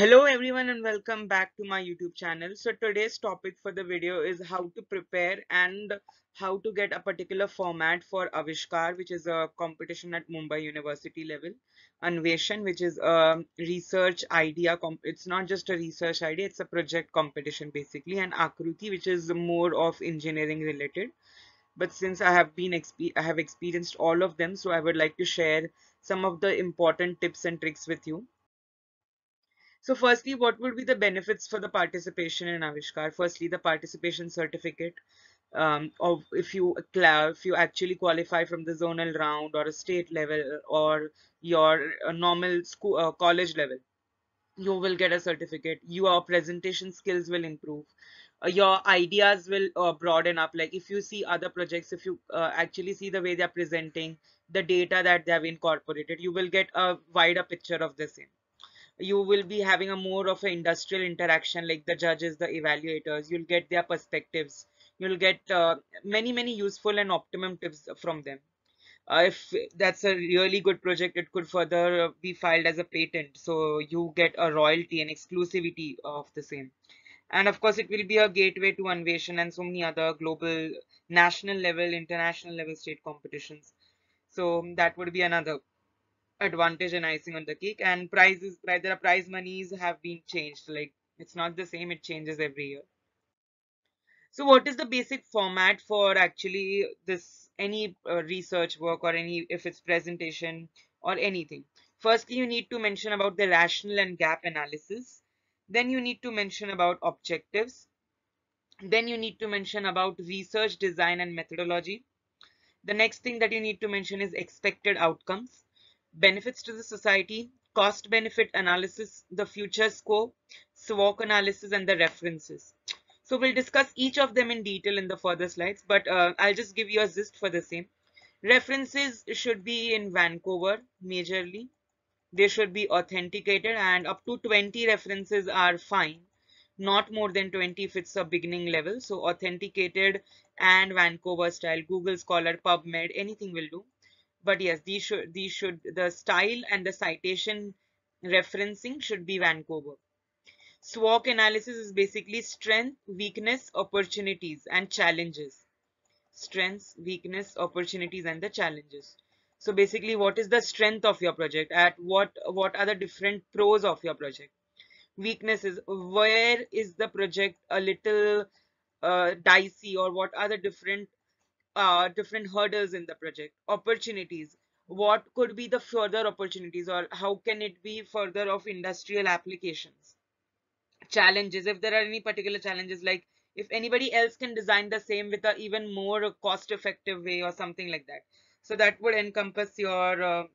Hello everyone and welcome back to my YouTube channel. So today's topic for the video is how to prepare and how to get a particular format for Avishkar, which is a competition at Mumbai University level. Anveshan, which is a research idea. It's not just a research idea, it's a project competition basically. And Aakruti, which is more of engineering related. But since I have experienced all of them, so I would like to share some of the important tips and tricks with you. So firstly, what would be the benefits for the participation in Avishkar? Firstly, the participation certificate of if you actually qualify from the zonal round or a state level or your normal school college level, you will get a certificate. Your presentation skills will improve. Your ideas will broaden up. Like if you see other projects, if you actually see the way they are presenting, the data that they have incorporated, you will get a wider picture of the same. You will be having a more of an industrial interaction, like the judges, the evaluators. You'll get their perspectives. You'll get many useful and optimum tips from them. If that's a really good project, it could further be filed as a patent, so you get a royalty and exclusivity of the same. And of course, it will be a gateway to Anveshan and so many other global, national level, international level state competitions. So that would be another advantage and icing on the cake. And there are prize monies have been changed. Like it's not the same, it changes every year. So what is the basic format for actually this any research work or any if it's presentation or anything? Firstly, you need to mention about the rational and gap analysis. Then you need to mention about objectives. Then you need to mention about research design and methodology. The next thing that you need to mention is expected outcomes, benefits to the society, cost benefit analysis, the future scope, SWOT analysis, and the references. So we'll discuss each of them in detail in the further slides, but I'll just give you a gist for the same. References should be in Vancouver majorly. They should be authenticated, and up to 20 references are fine. Not more than 20 if it's a beginning level. So authenticated and Vancouver style, Google Scholar, PubMed, anything will do. But yes, the style and the citation referencing should be Vancouver. SWOT analysis is basically strength, weakness, opportunities, and challenges. Strengths, weakness, opportunities, and the challenges. So basically, what is the strength of your project? At what are the different pros of your project? Weaknesses, where is the project a little dicey, or what are the different hurdles in the project? Opportunities, what could be the further opportunities, or how can it be further of industrial applications? Challenges, if there are any particular challenges, like if anybody else can design the same with a even more cost effective way or something like that. So that would encompass your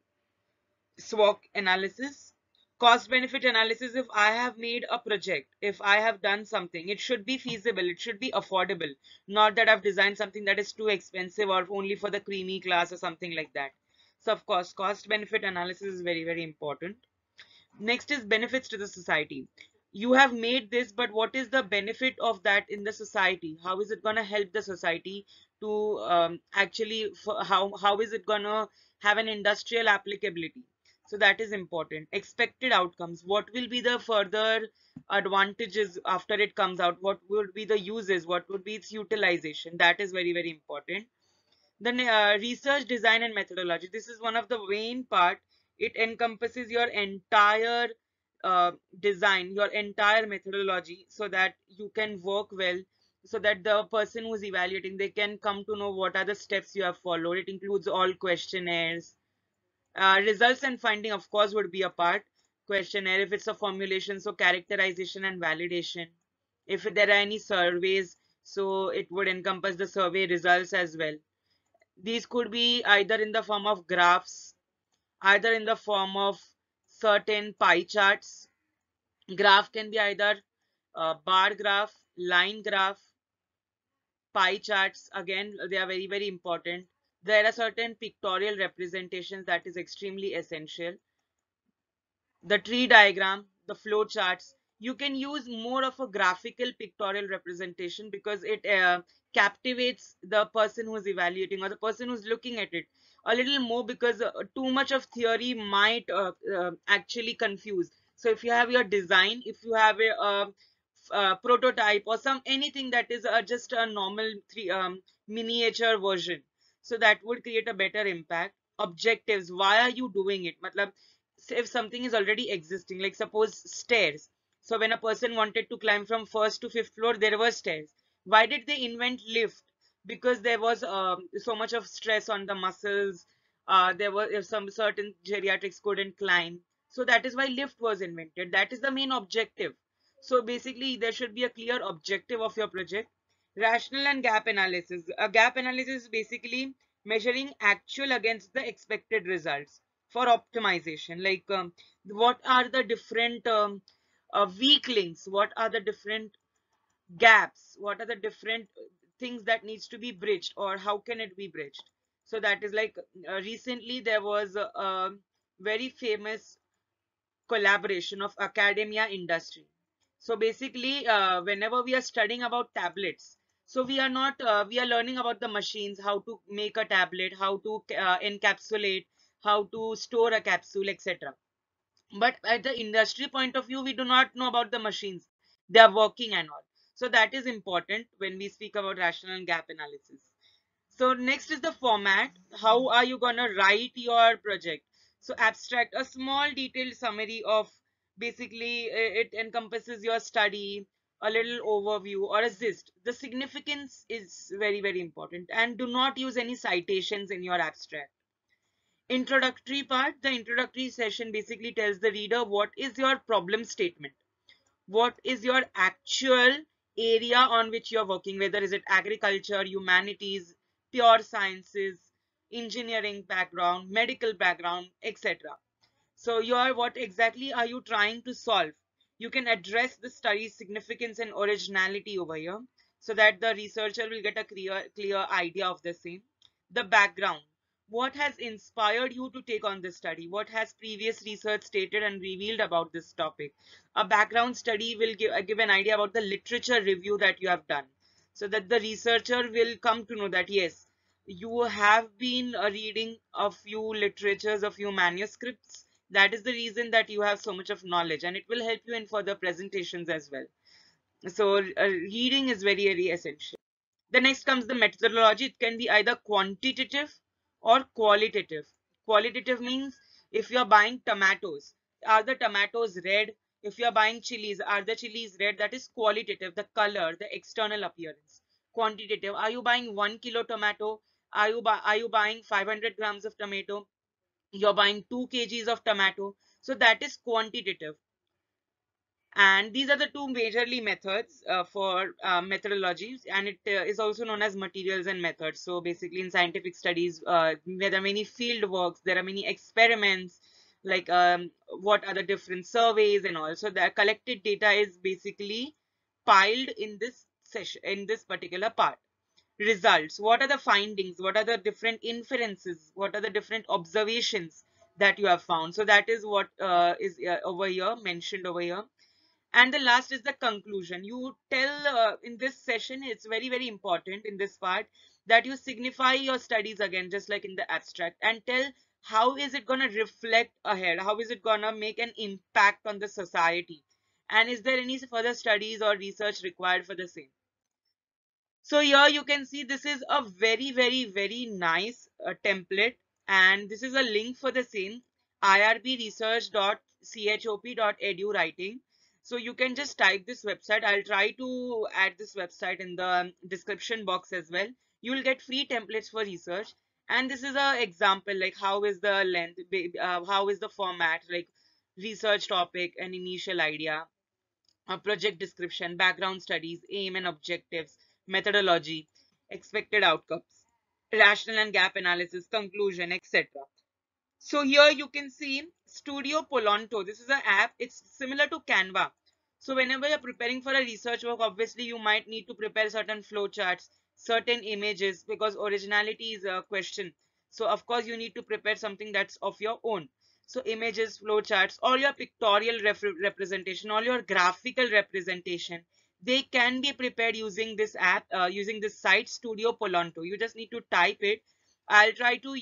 SWOT analysis. Cost benefit analysis, if I have made a project, if I have done something, it should be feasible, it should be affordable, not that I've designed something that is too expensive or only for the creamy class or something like that. So of course, cost benefit analysis is very important. Next is benefits to the society. You have made this, but what is the benefit of that in the society? How is it going to help the society to actually, how is it going to have an industrial applicability? So that is important. Expected outcomes. What will be the further advantages after it comes out? What would be the uses? What would be its utilization? That is very important. Then research design and methodology. This is one of the main part. It encompasses your entire design, your entire methodology, so that you can work well, so that the person who is evaluating, they can come to know what are the steps you have followed. It includes all questionnaires. Results and finding, of course, would be a part. Questionnaire, if it's a formulation, so characterization and validation. If there are any surveys, so it would encompass the survey results as well. These could be either in the form of graphs, either in the form of certain pie charts. Graph can be either bar graph, line graph, pie charts. Again, they are very important. There are certain pictorial representations that is extremely essential. The tree diagram, the flow charts. You can use more of a graphical pictorial representation because it captivates the person who's evaluating or the person who's looking at it a little more, because too much of theory might actually confuse. So if you have your design, if you have a prototype or some anything that is just a normal miniature version, so that would create a better impact. Objectives, why are you doing it? Matlab, if something is already existing, like suppose stairs. So when a person wanted to climb from first to fifth floor, there were stairs. Why did they invent lift? Because there was so much of stress on the muscles. There were some certain geriatrics couldn't climb. So that is why lift was invented. That is the main objective. So basically, there should be a clear objective of your project. Rational and gap analysis. A gap analysis is basically measuring actual against the expected results for optimization. Like what are the different weak links? What are the different gaps? What are the different things that needs to be bridged, or how can it be bridged? So that is like recently there was a very famous collaboration of academia industry. So basically, whenever we are studying about tablets, so we are not we are learning about the machines, how to make a tablet, how to encapsulate, how to store a capsule, etc. But at the industry point of view, we do not know about the machines, they are working and all. So that is important when we speak about rational and gap analysis. So next is the format. How are you gonna write your project? So abstract, a small detailed summary of basically it encompasses your study, a little overview or a gist. The significance is very, very important, and do not use any citations in your abstract. Introductory part, the introductory session basically tells the reader what is your problem statement, what is your actual area on which you're working, whether is it agriculture, humanities, pure sciences, engineering background, medical background, etc. So your what exactly are you trying to solve? You can address the study's significance and originality over here, so that the researcher will get a clear idea of the same. The background. What has inspired you to take on this study? What has previous research stated and revealed about this topic? A background study will give an idea about the literature review that you have done, so that the researcher will come to know that yes, you have been reading a few literatures, a few manuscripts. That is the reason that you have so much of knowledge, and it will help you in further presentations as well. So reading is very, very essential. The next comes the methodology. It can be either quantitative or qualitative. Qualitative means if you are buying tomatoes, are the tomatoes red? If you are buying chilies, are the chilies red? That is qualitative, the color, the external appearance. Quantitative, are you buying 1 kilo tomato? Are you buying 500 grams of tomato? You're buying 2 kgs of tomato. So that is quantitative. And these are the two majorly methods for methodologies, and it is also known as materials and methods. So basically in scientific studies, there are many field works, there are many experiments, like what are the different surveys and all. So the collected data is basically piled in this session, in this particular part. Results, what are the findings, what are the different inferences, what are the different observations that you have found? So that is what is over here, mentioned over here. And the last is the conclusion. You tell in this session, it's very, very important in this part that you signify your studies again, just like in the abstract, and tell how is it going to reflect ahead, how is it going to make an impact on the society, and is there any further studies or research required for the same. So here you can see this is a very, very, very nice template, and this is a link for the same, irbresearch.chop.edu writing. So you can just type this website. I'll try to add this website in the description box as well. You will get free templates for research. And this is a example, like how is the length, how is the format, like research topic and initial idea, a project description, background studies, aim and objectives, methodology, expected outcomes, rational and gap analysis, conclusion, etc. So here you can see Studio Polonto. This is an app. It's similar to Canva. So whenever you're preparing for a research work, obviously you might need to prepare certain flowcharts, certain images, because originality is a question. So of course you need to prepare something that's of your own. So images, flowcharts, all your pictorial representation, all your graphical representation, they can be prepared using this app, using this site Studio Polonto. You just need to type it. I'll try to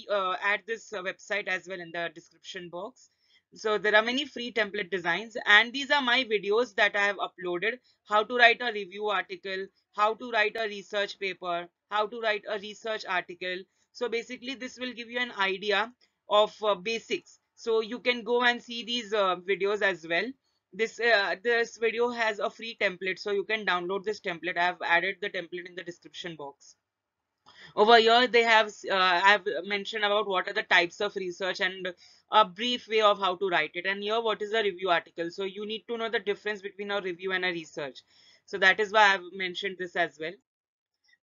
add this website as well in the description box. So there are many free template designs, and these are my videos that I have uploaded: how to write a review article, how to write a research paper, how to write a research article. So basically this will give you an idea of basics. So you can go and see these videos as well. This video has a free template, so you can download this template. I have added the template in the description box. Over here, they have I've mentioned about what are the types of research and a brief way of how to write it. And here, what is a review article? So you need to know the difference between a review and a research. So that is why I've mentioned this as well.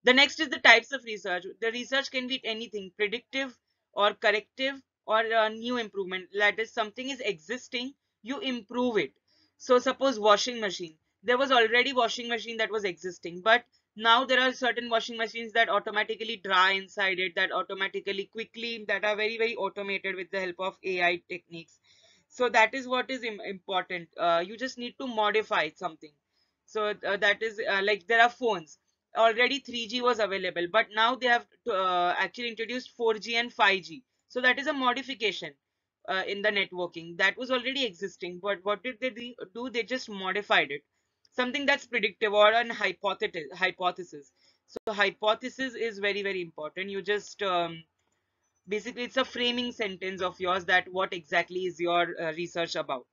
The next is the types of research. The research can be anything: predictive or corrective or new improvement. That is, something is existing, you improve it. So suppose washing machine. There was already washing machine that was existing, but now there are certain washing machines that automatically dry inside it, that automatically quickly, that are very, very automated with the help of AI techniques. So that is what is important. You just need to modify something. So that is like there are phones. Already 3G was available, but now they have actually introduced 4G and 5G. So that is a modification in the networking that was already existing. But what did they do? They just modified it. Something that's predictive or an hypothesis. So hypothesis is very, very important. You just basically, it's a framing sentence of yours that what exactly is your research about.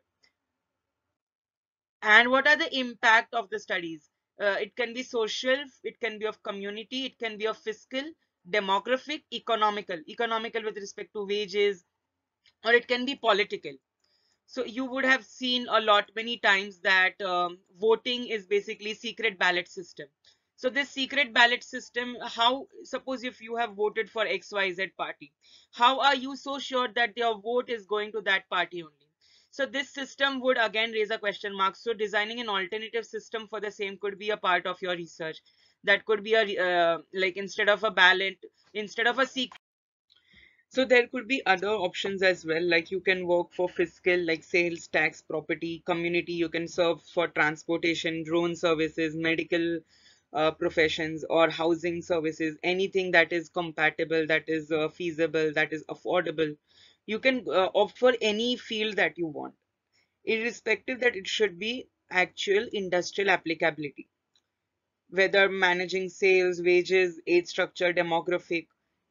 And what are the impact of the studies? It can be social, it can be of community, it can be of fiscal, demographic, economical with respect to wages, or it can be political. So you would have seen a lot many times that voting is basically secret ballot system. So this secret ballot system, how, suppose if you have voted for XYZ party, how are you so sure that your vote is going to that party only? So this system would again raise a question mark. So designing an alternative system for the same could be a part of your research. That could be a like, instead of a ballot, instead of a secret. So there could be other options as well, like you can work for fiscal, like sales tax, property, community. You can serve for transportation, drone services, medical professions, or housing services. Anything that is compatible, that is feasible, that is affordable. You can opt for any field that you want, irrespective that it should be actual industrial applicability, whether managing sales, wages, age structure, demographic,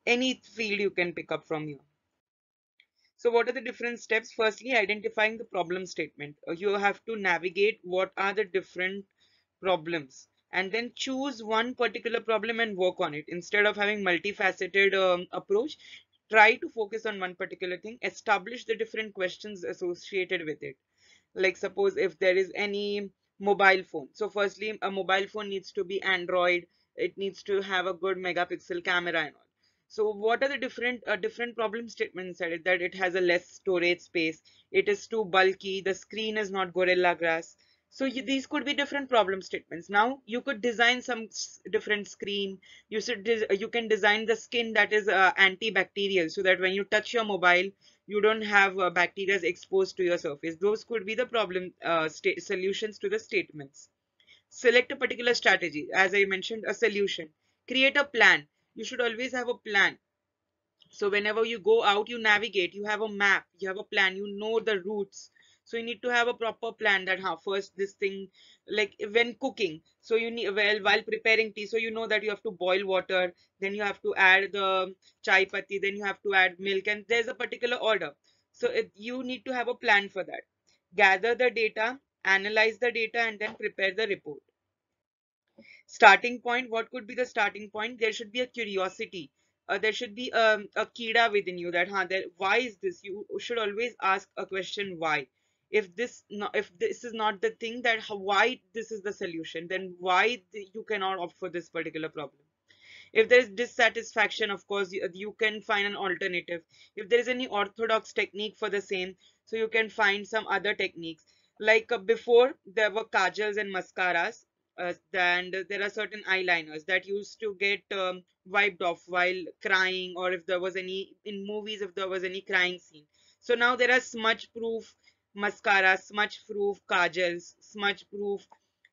any field you can pick up from here. So what are the different steps? Firstly, identifying the problem statement. You have to navigate what are the different problems, and then choose one particular problem and work on it. Instead of having multifaceted approach, try to focus on one particular thing. Establish the different questions associated with it. Like suppose if there is any mobile phone. So firstly, a mobile phone needs to be Android. It needs to have a good megapixel camera and all. So what are the different problem statements inside it? That it has a less storage space, it is too bulky, the screen is not Gorilla Glass. So these could be different problem statements. Now you could design some different screen. You can design the skin that is antibacterial, so that when you touch your mobile, you don't have bacteria exposed to your surface. Those could be the problem solutions to the statements. Select a particular strategy. As I mentioned, a solution. Create a plan. You should always have a plan. So whenever you go out, you navigate, you have a map, you have a plan, you know the routes. So you need to have a proper plan that how first this thing, like when cooking. So you need, well, while preparing tea, so you know that you have to boil water, then you have to add the chai patti, then you have to add milk, and there's a particular order. So you need to have a plan for that. Gather the data, analyze the data, and then prepare the report. Starting point, what could be the starting point? There should be a curiosity. There should be a kida within you, that why is this? You should always ask a question, why. If this is not the thing, that why this is the solution, then why you cannot opt for this particular problem. If there is dissatisfaction, of course, you can find an alternative. If there is any orthodox technique for the same, so you can find some other techniques. Like before, there were kajals and mascaras, and there are certain eyeliners that used to get wiped off while crying, or if there was any in movies, if there was any crying scene. So now there are smudge proof mascaras, smudge proof kajals, smudge proof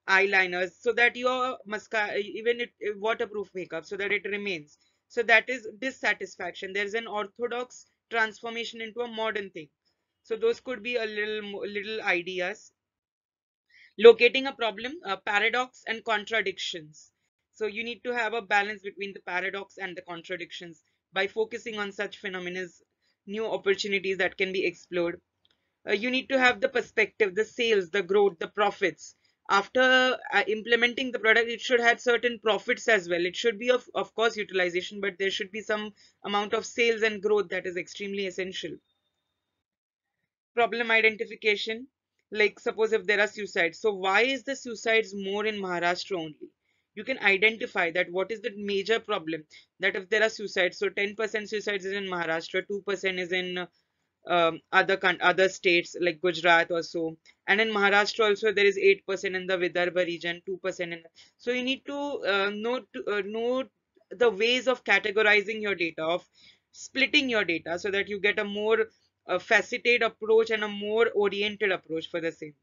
eyeliners, so that your mascara, even it waterproof makeup, so that it remains. So that is dissatisfaction. There is an orthodox transformation into a modern thing. So those could be a little ideas. Locating a problem, paradox and contradictions. So you need to have a balance between the paradox and the contradictions. By focusing on such phenomena, new opportunities that can be explored. You need to have the perspective, the sales, the growth, the profits. After implementing the product, it should have certain profits as well. It should be of course utilization, but there should be some amount of sales and growth that is extremely essential. Problem identification, like suppose if there are suicides, so why is the suicides more in Maharashtra only? You can identify that what is the major problem, that if there are suicides, so 10% suicides is in Maharashtra, 2% is in other states like Gujarat also, and in Maharashtra also there is 8% in the Vidarbha region, 2% in. So you need to know the ways of categorizing your data, of splitting your data, so that you get a more faceted approach and a more oriented approach for the same.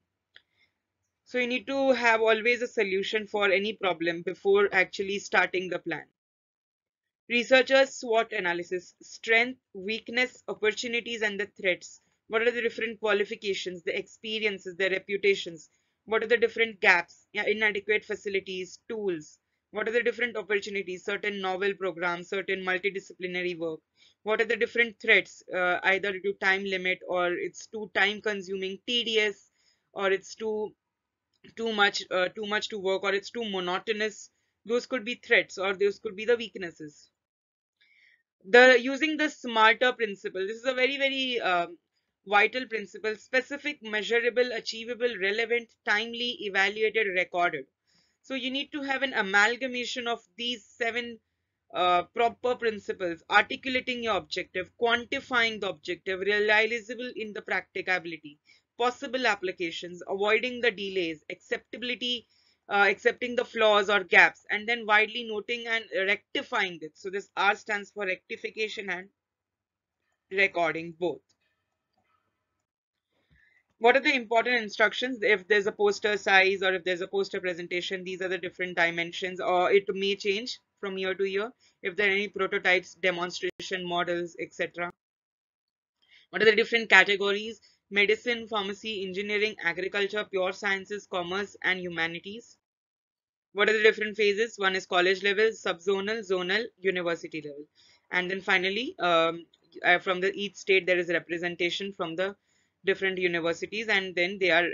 So you need to have always a solution for any problem before actually starting the plan. Researchers SWOT analysis, strength, weakness, opportunities, and the threats. What are the different qualifications, the experiences, the reputations? What are the different gaps, yeah, inadequate facilities, tools? What are the different opportunities, certain novel programs, certain multidisciplinary work? What are the different threats, either due to time limit, or it's too time consuming, tedious, or it's too much to work, or it's too monotonous? Those could be threats, or those could be the weaknesses. The using the smarter principle, this is a very vital principle: specific, measurable, achievable, relevant, timely, evaluated, recorded. So you need to have an amalgamation of these seven proper principles: articulating your objective, quantifying the objective, realizable in the practicability, possible applications, avoiding the delays, acceptability, accepting the flaws or gaps, and then widely noting and rectifying it. So this R stands for rectification and recording both. What are the important instructions? If there's a poster size or if there's a poster presentation, these are the different dimensions, or it may change from year to year. If there are any prototypes, demonstration models, etc. What are the different categories? Medicine, pharmacy, engineering, agriculture, pure sciences, commerce, and humanities. What are the different phases? One is college level, subzonal, zonal, university level. And then finally, from the each state, there is representation from the different universities, and then they are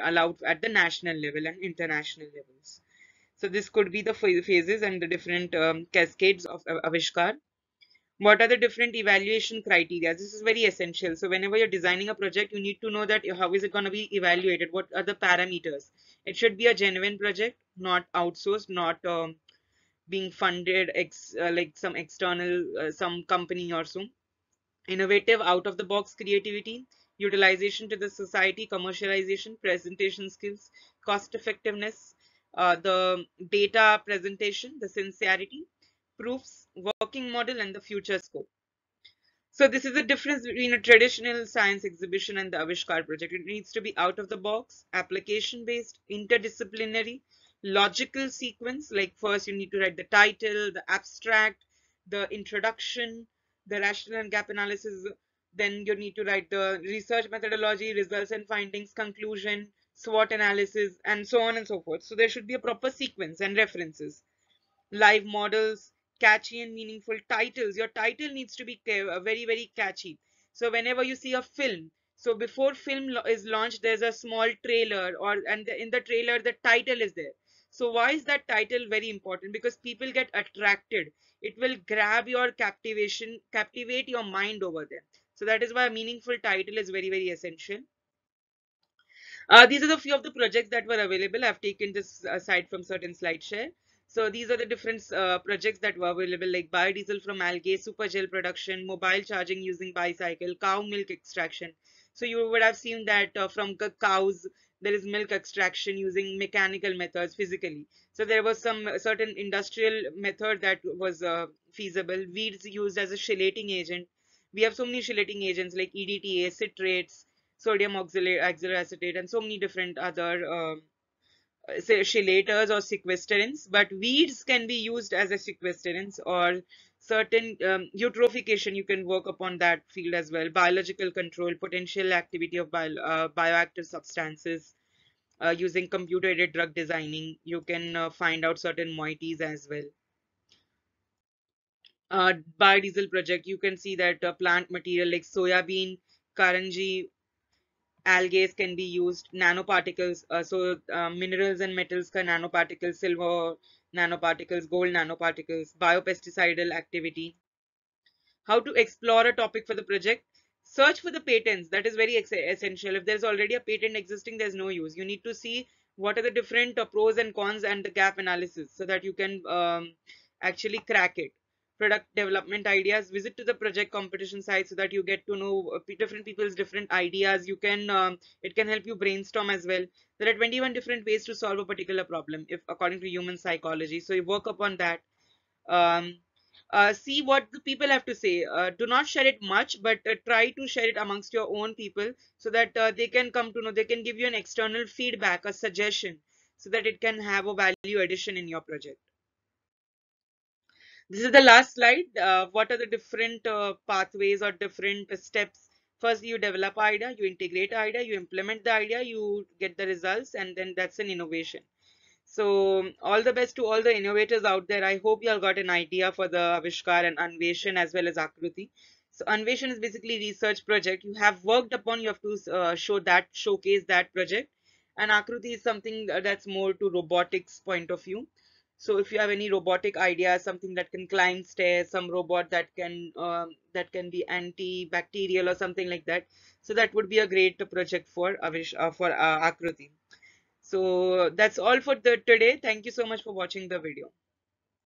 allowed at the national level and international levels. So this could be the phases and the different cascades of Avishkar. What are the different evaluation criteria? This is very essential. So whenever you're designing a project, you need to know that how is it going to be evaluated? What are the parameters? It should be a genuine project, not outsourced, not being funded like some external, some company or so. Innovative, out of the box creativity, utilization to the society, commercialization, presentation skills, cost effectiveness, the data presentation, the sincerity, proofs, working model, and the future scope. So this is the difference between a traditional science exhibition and the Avishkar project. It needs to be out of the box, application based, interdisciplinary, logical sequence. Like first you need to write the title, the abstract, the introduction, the rational and gap analysis. Then you need to write the research methodology, results and findings, conclusion, SWOT analysis, and so on and so forth. So there should be a proper sequence and references. Live models, catchy and meaningful titles. Your title needs to be very catchy. So whenever you see a film, so before film is launched, there's a small trailer, or and in the trailer the title is there. So why is that title very important? Because people get attracted. It will grab your captivate your mind over there. So that is why a meaningful title is very essential. These are the few of the projects that were available. I've taken this aside from certain slide share. So these are the different projects that were available, like biodiesel from algae, super gel production, mobile charging using bicycle, cow milk extraction. So you would have seen that from cows, there is milk extraction using mechanical methods physically. So there was some certain industrial method that was feasible. Weeds used as a chelating agent. We have so many chelating agents like EDTA, citrates, sodium oxalacetate, and so many different other say chelators or sequestrants, but weeds can be used as a sequestrants, or certain eutrophication, you can work upon that field as well. Biological control, potential activity of bioactive substances, using computer aided drug designing, you can find out certain moieties as well. Biodiesel project, you can see that plant material like soya bean, karanji, algae can be used. Nanoparticles, minerals and metals ka nanoparticles, silver nanoparticles, gold nanoparticles. Biopesticidal activity. How to explore a topic for the project. Search for the patents. That is very essential. If there's already a patent existing, there's no use. You need to see what are the different pros and cons and the gap analysis, so that you can actually crack it. Product development ideas. Visit to the project competition site so that you get to know different people's different ideas. You can it can help you brainstorm as well. There are 21 different ways to solve a particular problem, if according to human psychology. So you work upon that. um, See what the people have to say. Do not share it much, but try to share it amongst your own people, so that they can come to know, they can give you an external feedback, a suggestion, so that it can have a value addition in your project. This is the last slide. What are the different pathways or different steps? First, you develop idea, you integrate idea, you implement the idea, you get the results, and then that's an innovation. So all the best to all the innovators out there. I hope you all got an idea for the Avishkar and Anveshan as well as Aakruti. So Anveshan is basically research project. You have worked upon, you have to showcase that project. And Aakruti is something that's more to robotics point of view. So if you have any robotic idea, something that can climb stairs, some robot that can be antibacterial or something like that. So that would be a great project for Aakruti. So that's all for the today. Thank you so much for watching the video.